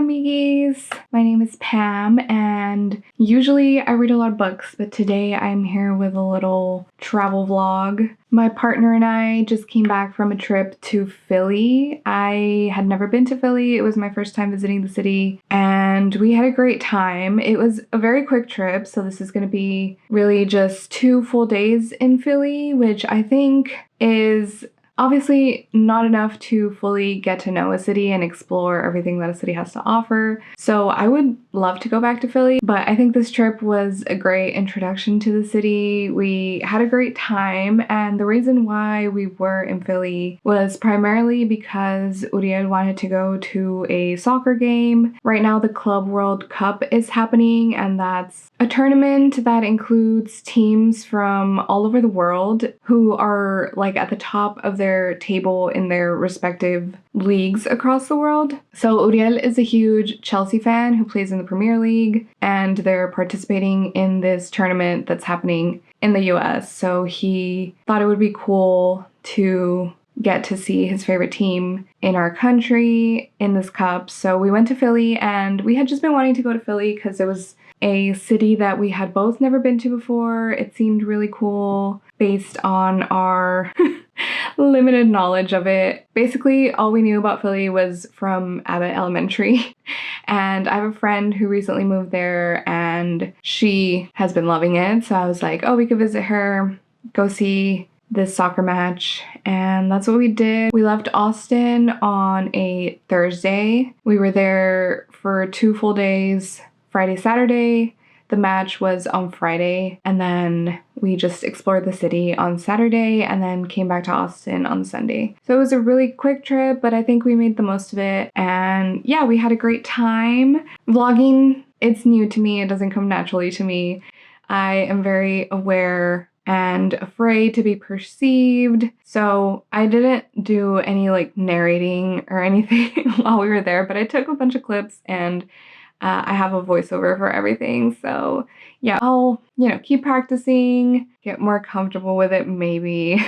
amiguis! My name is Pam, and usually I read a lot of books, but today I'm here with a little travel vlog. My partner and I just came back from a trip to Philly. I had never been to Philly. It was my first time visiting the city, and we had a great time. It was a very quick trip, so this is going to be really just 2 full days in Philly, which I think is obviously not enough to fully get to know a city and explore everything that a city has to offer. So I would love to go back to Philly, but I think this trip was a great introduction to the city. We had a great time, and the reason why we were in Philly was primarily because Uriel wanted to go to a soccer game. Right now the Club World Cup is happening, and that's a tournament that includes teams from all over the world who are like at the top of their table in their respective leagues across the world. So Uriel is a huge Chelsea fan who plays in the Premier League, and they're participating in this tournament that's happening in the US. So he thought it would be cool to get to see his favorite team in our country in this cup. So we went to Philly, and we had just been wanting to go to Philly because it was a city that we had both never been to before. It seemed really cool based on our limited knowledge of it. Basically, all we knew about Philly was from Abbott Elementary. And I have a friend who recently moved there, and she has been loving it. So I was like, oh, we could visit her, go see this soccer match, and that's what we did. We left Austin on a Thursday. We were there for 2 full days, Friday, Saturday. The match was on Friday, and then we just explored the city on Saturday and then came back to Austin on Sunday. So it was a really quick trip, but I think we made the most of it. And yeah, we had a great time. Vlogging, it's new to me. It doesn't come naturally to me. I am very aware and afraid to be perceived. So I didn't do any like narrating or anything while we were there, but I took a bunch of clips, and I have a voiceover for everything. So yeah, I'll, keep practicing, get more comfortable with it maybe.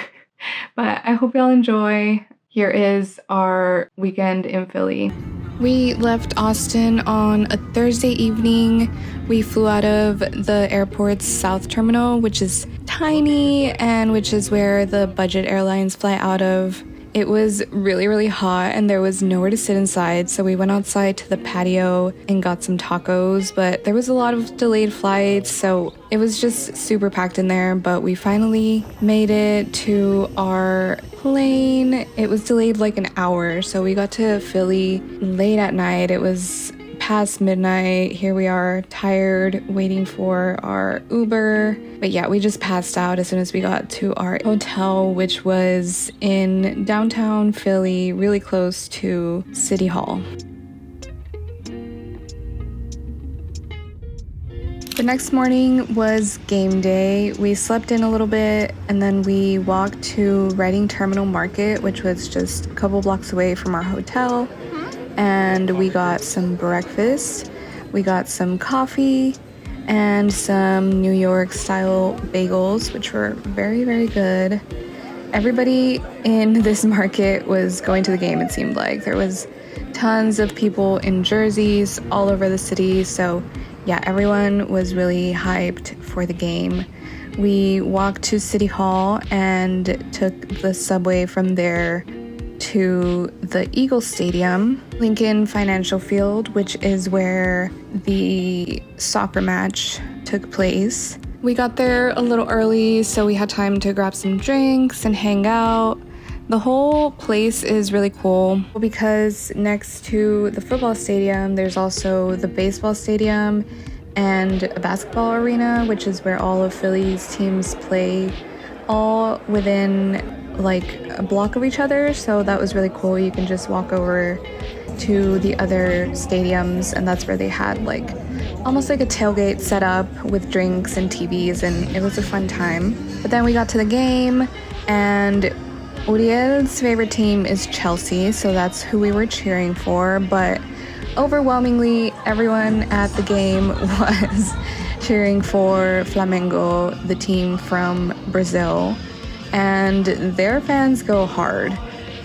But I hope y'all enjoy. Here is our weekend in Philly. We left Austin on a Thursday evening. We flew out of the airport's South Terminal, which is tiny and which is where the budget airlines fly out of. It was really, really hot, and there was nowhere to sit inside, so we went outside to the patio and got some tacos, but there was a lot of delayed flights, so it was just super packed in there. But we finally made it to our plane. It was delayed like an hour, so we got to Philly late at night. It was past midnight. Here we are, tired, waiting for our Uber. But yeah, we just passed out as soon as we got to our hotel, which was in downtown Philly, really close to City Hall. The next morning was game day. We slept in a little bit, and then we walked to Reading Terminal Market, which was just a couple blocks away from our hotel. And we got some breakfast, we got some coffee, and some New York style bagels, which were very, very good. Everybody in this market was going to the game, it seemed like. There was tons of people in jerseys all over the city, so yeah, everyone was really hyped for the game. We walked to City Hall and took the subway from there to the Eagle Stadium, Lincoln Financial Field, which is where the soccer match took place. We got there a little early, so we had time to grab some drinks and hang out. The whole place is really cool because next to the football stadium, there's also the baseball stadium and a basketball arena, which is where all of Philly's teams play, all within like a block of each other. So that was really cool. You can just walk over to the other stadiums, and that's where they had like almost like a tailgate set up with drinks and TVs, and it was a fun time. But then we got to the game, and Uriel's favorite team is Chelsea, so that's who we were cheering for. But overwhelmingly, everyone at the game was cheering for Flamengo, the team from Brazil. And their fans go hard.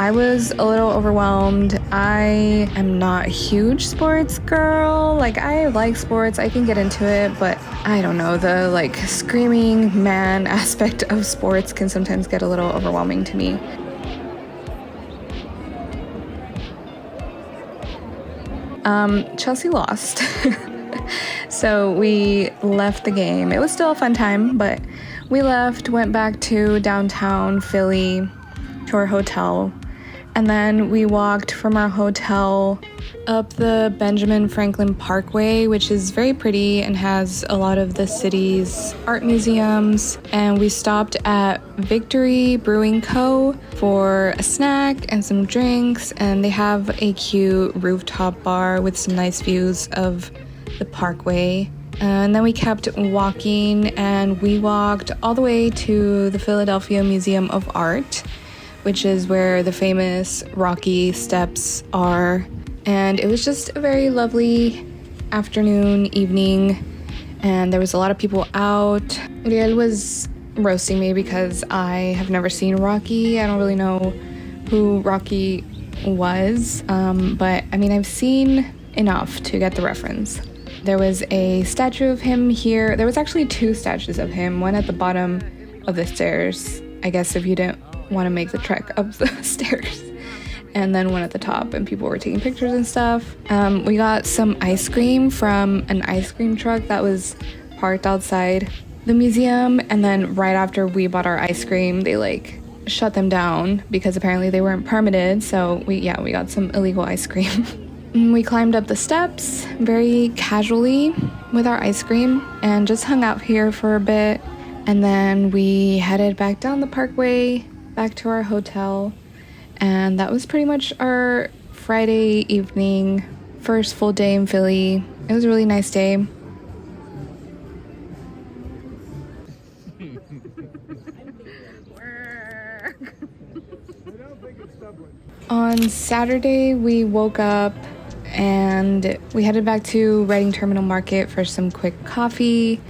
I was a little overwhelmed. I am not a huge sports girl. Like, I like sports, I can get into it, but I don't know, the like screaming man aspect of sports can sometimes get a little overwhelming to me. Chelsea lost. So we left the game. It was still a fun time, but we left, went back to downtown Philly to our hotel, and then we walked from our hotel up the Benjamin Franklin Parkway, which is very pretty and has a lot of the city's art museums. And we stopped at Victory Brewing Co. for a snack and some drinks, and they have a cute rooftop bar with some nice views of the parkway. And then we kept walking, and we walked all the way to the Philadelphia Museum of Art, which is where the famous Rocky steps are. And it was just a very lovely afternoon, evening, and there was a lot of people out. Uriel was roasting me because I have never seen Rocky. I don't really know who Rocky was, but I mean, I've seen enough to get the reference. There was a statue of him here. There was actually two statues of him, one at the bottom of the stairs, I guess if you didn't want to make the trek up the stairs, and then one at the top, and people were taking pictures and stuff. We got some ice cream from an ice cream truck that was parked outside the museum, and then right after we bought our ice cream, they like shut them down because apparently they weren't permitted. So we got some illegal ice cream. We climbed up the steps very casually with our ice cream and just hung out here for a bit, and then we headed back down the parkway back to our hotel. And that was pretty much our Friday evening, first full day in Philly. It was a really nice day. On Saturday, we woke up and we headed back to Reading Terminal Market for some quick coffee,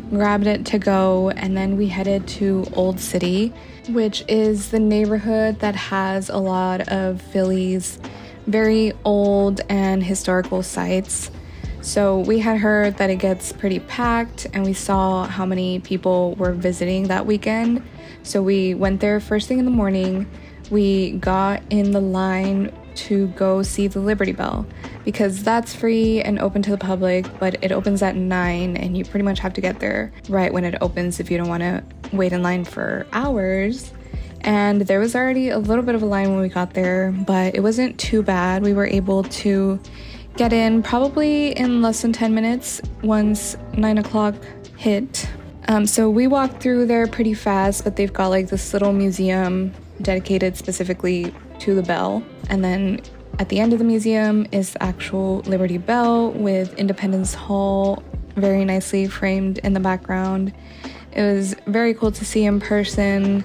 grabbed it to go, and then we headed to Old City, which is the neighborhood that has a lot of Philly's very old and historical sites. So we had heard that it gets pretty packed, and we saw how many people were visiting that weekend. So we went there first thing in the morning. We got in the line to go see the Liberty Bell because that's free and open to the public, but it opens at 9 and you pretty much have to get there right when it opens if you don't want to wait in line for hours. And there was already a little bit of a line when we got there, but it wasn't too bad. We were able to get in probably in less than 10 minutes once 9 o'clock hit. So we walked through there pretty fast, but they've got like this little museum dedicated specifically to the bell. And then at the end of the museum is the actual Liberty Bell with Independence Hall very nicely framed in the background. It was very cool to see in person.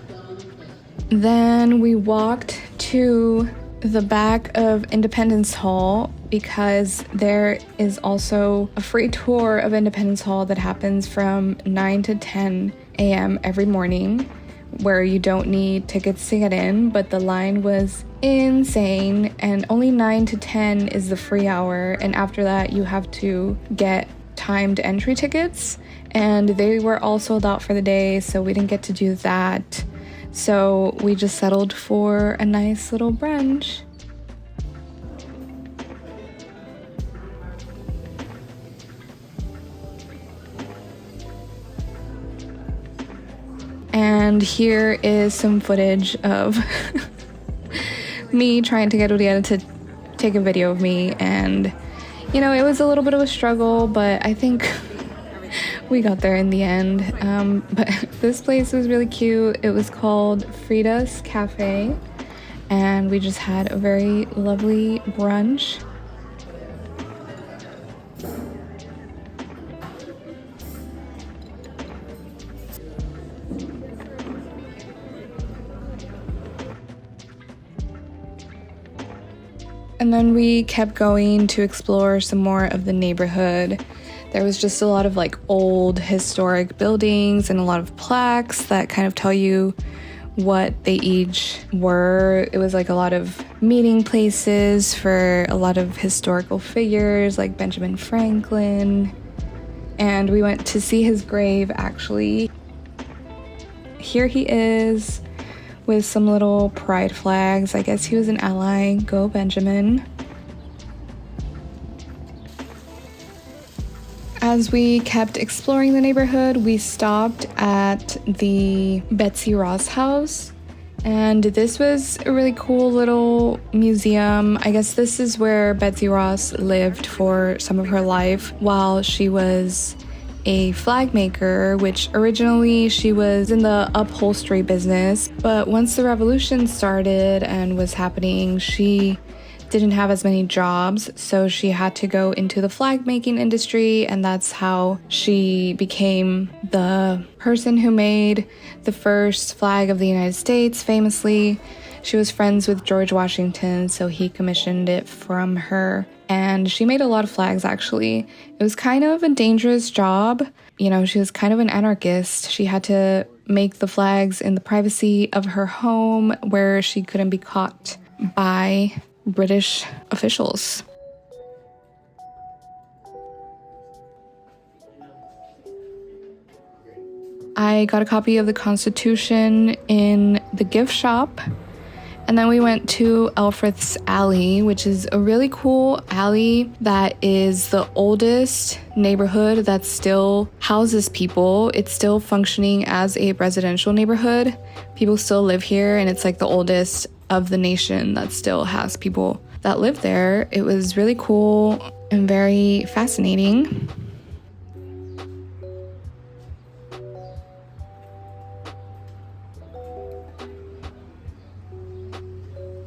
Then we walked to the back of Independence Hall because there is also a free tour of Independence Hall that happens from 9 to 10 a.m. every morning, where you don't need tickets to get in, but the line was insane, and only 9 to 10 is the free hour, and after that you have to get timed entry tickets, and they were all sold out for the day, so we didn't get to do that. So we just settled for a nice little brunch. And here is some footage of me trying to get Uriel to take a video of me, and you know, it was a little bit of a struggle, but I think we got there in the end. But this place was really cute. It was called Frida's Cafe, and we just had a very lovely brunch. And then we kept going to explore some more of the neighborhood. There was just a lot of like old historic buildings and a lot of plaques that kind of tell you what they each were. It was like a lot of meeting places for a lot of historical figures like Benjamin Franklin. And we went to see his grave actually. Here he is with some little pride flags. I guess he was an ally. Go Benjamin. As we kept exploring the neighborhood, we stopped at the Betsy Ross house, and this was a really cool little museum. I guess this is where Betsy Ross lived for some of her life while she was a flag maker, which originally she was in the upholstery business, but once the revolution started and was happening, she didn't have as many jobs, so she had to go into the flag making industry, and that's how she became the person who made the first flag of the United States. Famously, she was friends with George Washington, so he commissioned it from her, and she made a lot of flags actually. It was kind of a dangerous job. You know, she was kind of an anarchist. She had to make the flags in the privacy of her home where she couldn't be caught by British officials. I got a copy of the Constitution in the gift shop, and then we went to Elfreth's Alley, which is a really cool alley that is the oldest neighborhood that still houses people. It's still functioning as a residential neighborhood. People still live here, and it's like the oldest of the nation that still has people that live there. It was really cool and very fascinating.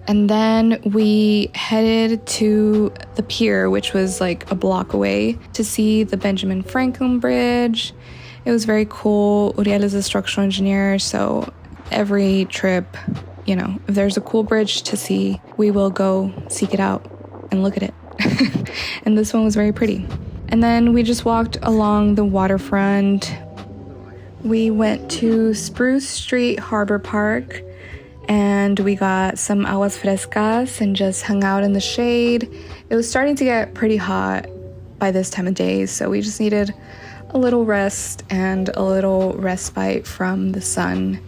And then we headed to the pier, which was like a block away, to see the Benjamin Franklin Bridge. It was very cool. Uriel is a structural engineer, so every trip, you know, if there's a cool bridge to see, we will go seek it out and look at it. And this one was very pretty. And then we just walked along the waterfront. We went to Spruce Street Harbor Park, and we got some aguas frescas and just hung out in the shade. It was starting to get pretty hot by this time of day, so we just needed a little rest and a little respite from the sun.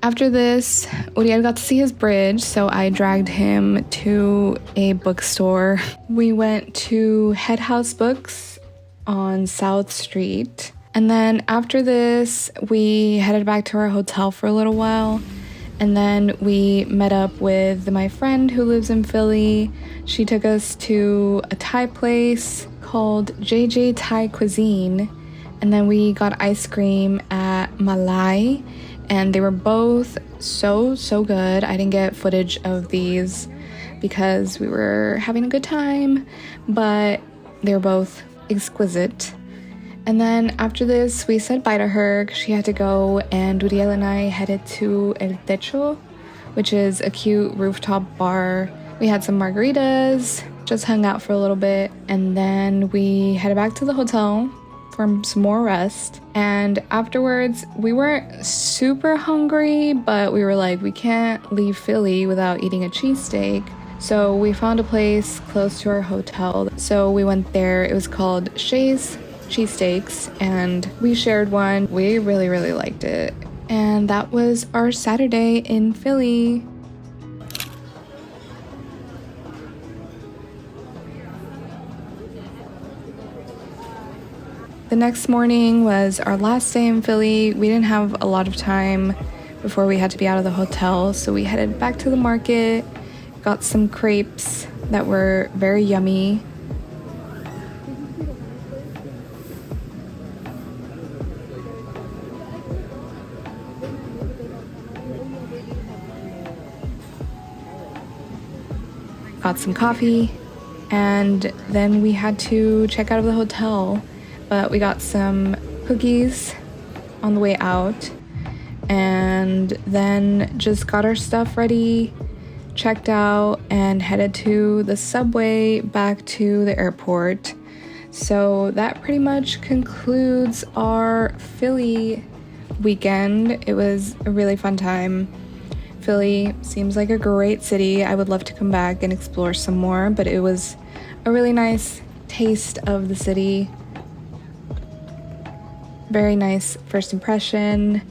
After this, Uriel got to see his bridge, so I dragged him to a bookstore. We went to Head House Books on South Street. And then after this, we headed back to our hotel for a little while. And then we met up with my friend who lives in Philly. She took us to a Thai place called JJ Thai Cuisine. And then we got ice cream at Malai. And they were both so good. I didn't get footage of these because we were having a good time, but they were both exquisite. And then after this, we said bye to her because she had to go, and Uriel and I headed to El Techo, which is a cute rooftop bar. We had some margaritas, just hung out for a little bit, and then we headed back to the hotel for some more rest. And afterwards, we weren't super hungry, but we were like, we can't leave Philly without eating a cheesteak. So we found a place close to our hotel. So we went there. It was called Shay's Cheesteaks, and we shared one. We really liked it. And that was our Saturday in Philly. The next morning was our last day in Philly. We didn't have a lot of time before we had to be out of the hotel, so we headed back to the market, got some crepes that were very yummy. Got some coffee, and then we had to check out of the hotel. But we got some cookies on the way out, and then just got our stuff ready, checked out and headed to the subway back to the airport. So that pretty much concludes our Philly weekend. It was a really fun time. Philly seems like a great city. I would love to come back and explore some more, but it was a really nice taste of the city. Very nice first impression.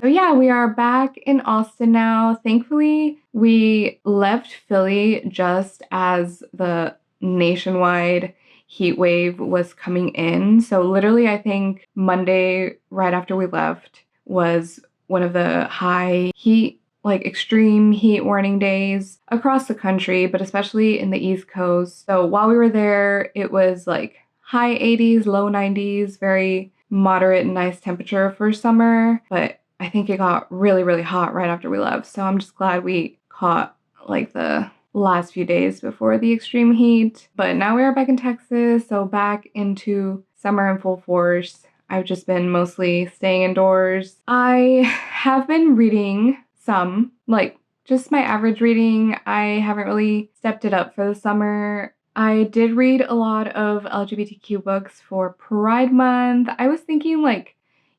So yeah, we are back in Austin now. Thankfully, we left Philly just as the nationwide heat wave was coming in. So literally, I think Monday, right after we left, was one of the high heat, like extreme heat warning days across the country, but especially in the East Coast. So while we were there, it was like high 80s, low 90s, very moderate and nice temperature for summer, but I think it got really, really hot right after we left. So I'm just glad we caught like the last few days before the extreme heat. But now we are back in Texas, so back into summer in full force. I've just been mostly staying indoors. I have been reading some, like just my average reading. I haven't really stepped it up for the summer. I did read a lot of LGBTQ books for Pride Month. I was thinking like,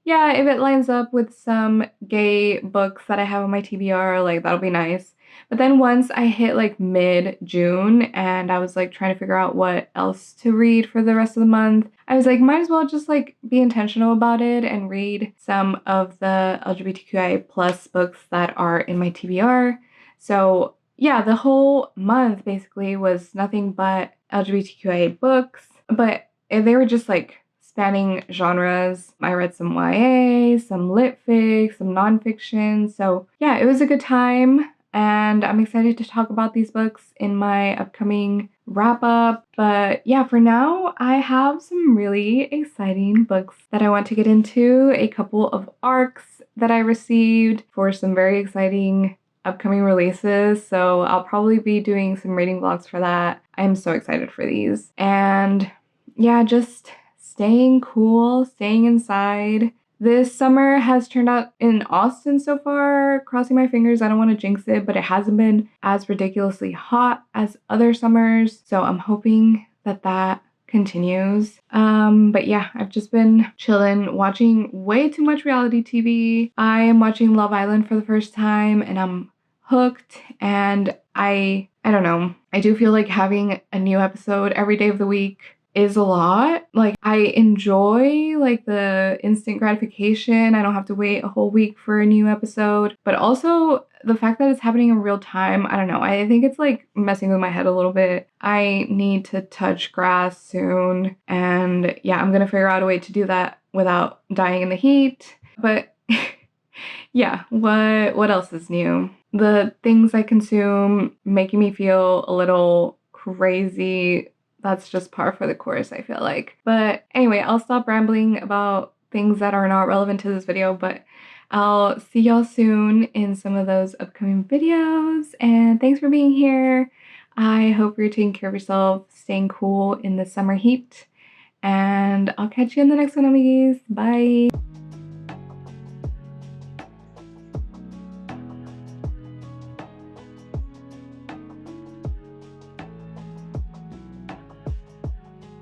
yeah, if it lines up with some gay books that I have on my TBR, like that'll be nice. But then once I hit like mid-June and I was like trying to figure out what else to read for the rest of the month, I was like, might as well just like be intentional about it and read some of the LGBTQIA plus books that are in my TBR. So yeah, the whole month basically was nothing but LGBTQIA books, but they were just like spanning genres. I read some YA, some lit fic, some nonfiction. So yeah, it was a good time. And I'm excited to talk about these books in my upcoming wrap up. But yeah, for now, I have some really exciting books that I want to get into, a couple of arcs that I received for some very exciting upcoming releases. So I'll probably be doing some reading vlogs for that. I'm so excited for these. And yeah, just staying cool, staying inside. This summer has turned out in Austin so far, crossing my fingers, I don't want to jinx it, but it hasn't been as ridiculously hot as other summers. So I'm hoping that that continues. But yeah, I've just been chilling, watching way too much reality TV. I am watching Love Island for the first time and I'm hooked, and I don't know. I do feel like having a new episode every day of the week is a lot. Like I enjoy like the instant gratification. I don't have to wait a whole week for a new episode, but also the fact that it's happening in real time. I don't know. I think it's like messing with my head a little bit. I need to touch grass soon. And yeah, I'm gonna figure out a way to do that without dying in the heat. But yeah, what else is new? The things I consume making me feel a little crazy. That's just par for the course, I feel like. But anyway, I'll stop rambling about things that are not relevant to this video, but I'll see y'all soon in some of those upcoming videos. And thanks for being here. I hope you're taking care of yourself, staying cool in the summer heat. And I'll catch you in the next one, amiguis. Bye.